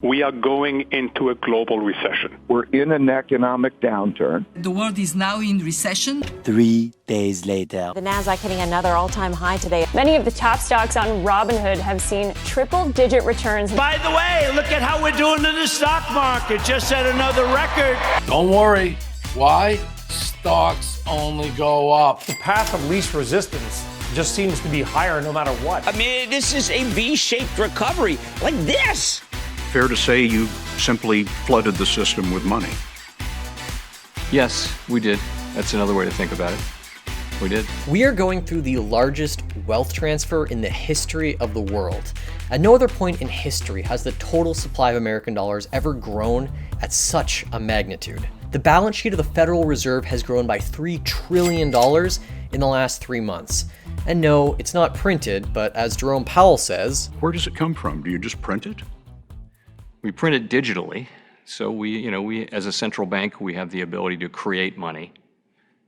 We are going into a global recession. We're in an economic downturn. The world is now in recession. 3 days later. The Nasdaq hitting another all-time high today. Many of the top stocks on Robinhood have seen triple-digit returns. By the way, look at how we're doing in the stock market. Just set another record. Don't worry. Why? Stocks only go up. The path of least resistance just seems to be higher no matter what. I mean, this is a V-shaped recovery, like this. Fair to say you simply flooded the system with money. Yes, we did. That's another way to think about it. We did. We are going through the largest wealth transfer in the history of the world. At no other point in history has the total supply of American dollars ever grown at such a magnitude. The balance sheet of the Federal Reserve has grown by $3 trillion in the last 3 months. And no, it's not printed, but as Jerome Powell says, where does it come from? Do you just print it? We print it digitally. So we as a central bank, we have the ability to create money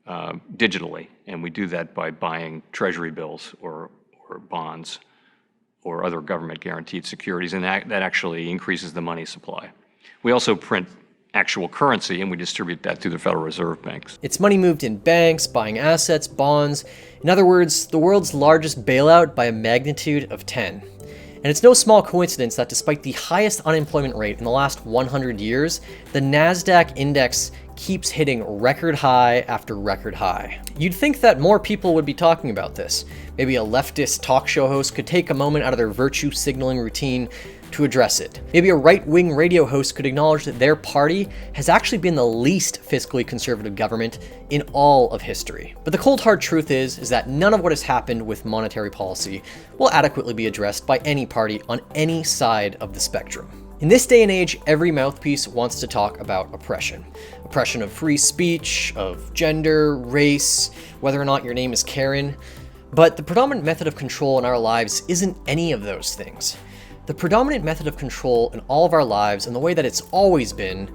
digitally. And we do that by buying treasury bills or bonds or other government guaranteed securities. And that actually increases the money supply. We also print actual currency, and we distribute that through the Federal Reserve banks. It's money moved in banks, buying assets, bonds. In other words, the world's largest bailout by a magnitude of 10. And it's no small coincidence that despite the highest unemployment rate in the last 100 years, the Nasdaq index keeps hitting record high after record high. You'd think that more people would be talking about this. Maybe a leftist talk show host could take a moment out of their virtue signaling routine to address it. Maybe a right-wing radio host could acknowledge that their party has actually been the least fiscally conservative government in all of history. But the cold hard truth is that none of what has happened with monetary policy will adequately be addressed by any party on any side of the spectrum. In this day and age, every mouthpiece wants to talk about oppression. Oppression of free speech, of gender, race, whether or not your name is Karen. But the predominant method of control in our lives isn't any of those things. The predominant method of control in all of our lives, and the way that it's always been,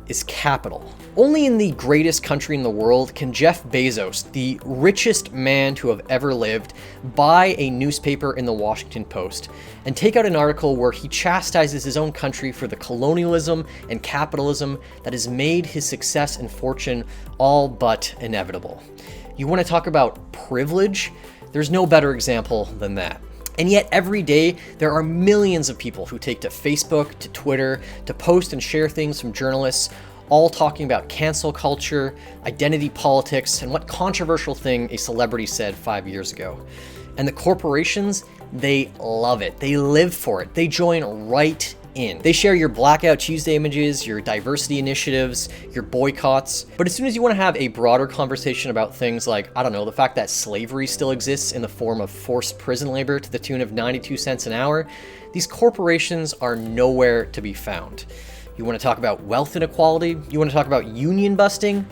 is capital. Only in the greatest country in the world can Jeff Bezos, the richest man to have ever lived, buy a newspaper in the Washington Post and take out an article where he chastises his own country for the colonialism and capitalism that has made his success and fortune all but inevitable. You want to talk about privilege? There's no better example than that. And yet every day, there are millions of people who take to Facebook, to Twitter, to post and share things from journalists, all talking about cancel culture, identity politics, and what controversial thing a celebrity said 5 years ago. And the corporations, they love it. They live for it. They join right in. They share your Blackout Tuesday images, your diversity initiatives, your boycotts. But as soon as you want to have a broader conversation about things like, I don't know, the fact that slavery still exists in the form of forced prison labor to the tune of 92 cents an hour, these corporations are nowhere to be found. You want to talk about wealth inequality? You want to talk about union busting?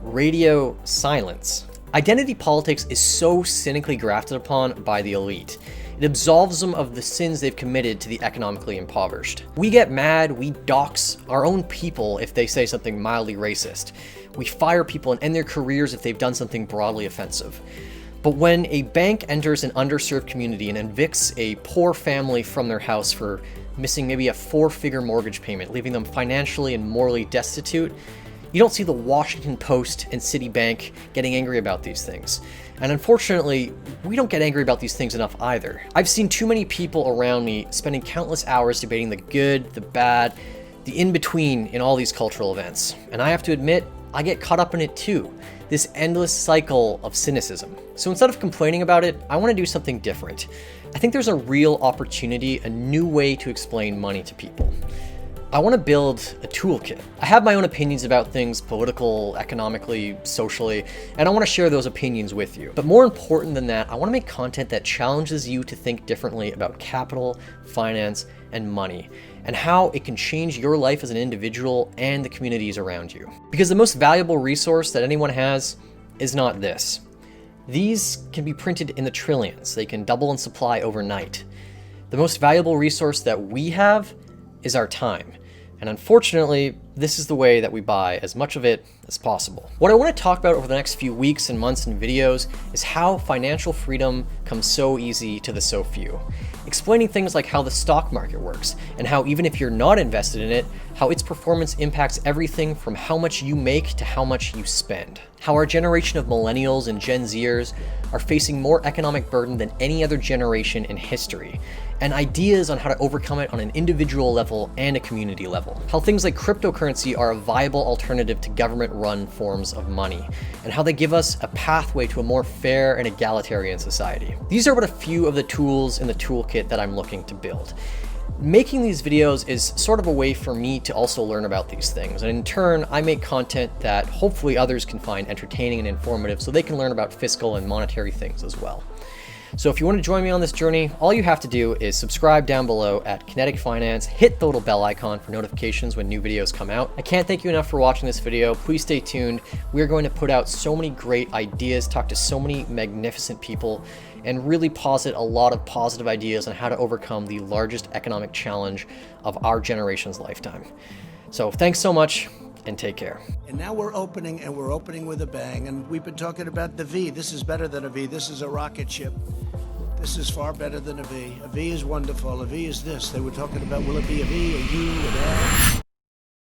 Radio silence. Identity politics is so cynically grafted upon by the elite. It absolves them of the sins they've committed to the economically impoverished. We get mad, we dox our own people if they say something mildly racist. We fire people and end their careers if they've done something broadly offensive. But when a bank enters an underserved community and evicts a poor family from their house for missing maybe a 4-figure mortgage payment, leaving them financially and morally destitute, you don't see the Washington Post and Citibank getting angry about these things. And unfortunately, we don't get angry about these things enough either. I've seen too many people around me spending countless hours debating the good, the bad, the in-between in all these cultural events. And I have to admit, I get caught up in it too. This endless cycle of cynicism. So instead of complaining about it, I want to do something different. I think there's a real opportunity, a new way to explain money to people. I want to build a toolkit. I have my own opinions about things political, economically, socially, and I want to share those opinions with you. But more important than that, I want to make content that challenges you to think differently about capital, finance, and money, and how it can change your life as an individual and the communities around you. Because the most valuable resource that anyone has is not this. These can be printed in the trillions. They can double in supply overnight. The most valuable resource that we have is our time. And unfortunately, this is the way that we buy as much of it as possible. What I want to talk about over the next few weeks and months in videos is how financial freedom comes so easy to the so few. explaining things like how the stock market works, and how even if you're not invested in it, how its performance impacts everything from how much you make to how much you spend. How our generation of millennials and Gen Zers are facing more economic burden than any other generation in history, and ideas on how to overcome it on an individual level and a community level. How things like cryptocurrency are a viable alternative to government-run forms of money, and how they give us a pathway to a more fair and egalitarian society. These are but a few of the tools in the toolkit that I'm looking to build. Making these videos is sort of a way for me to also learn about these things, and in turn, I make content that hopefully others can find entertaining and informative so they can learn about fiscal and monetary things as well. So if you want to join me on this journey, all you have to do is subscribe down below at Kinetic Finance, hit the little bell icon for notifications when new videos come out. I can't thank you enough for watching this video. Please stay tuned. We are going to put out so many great ideas, talk to so many magnificent people, and really posit a lot of positive ideas on how to overcome the largest economic challenge of our generation's lifetime. So thanks so much, and take care. And now we're opening, and we're opening with a bang, and we've been talking about the V. This is better than a V. This is a rocket ship. This is far better than a V. A V is wonderful. A V is this. They were talking about, will it be a V, a U, an L?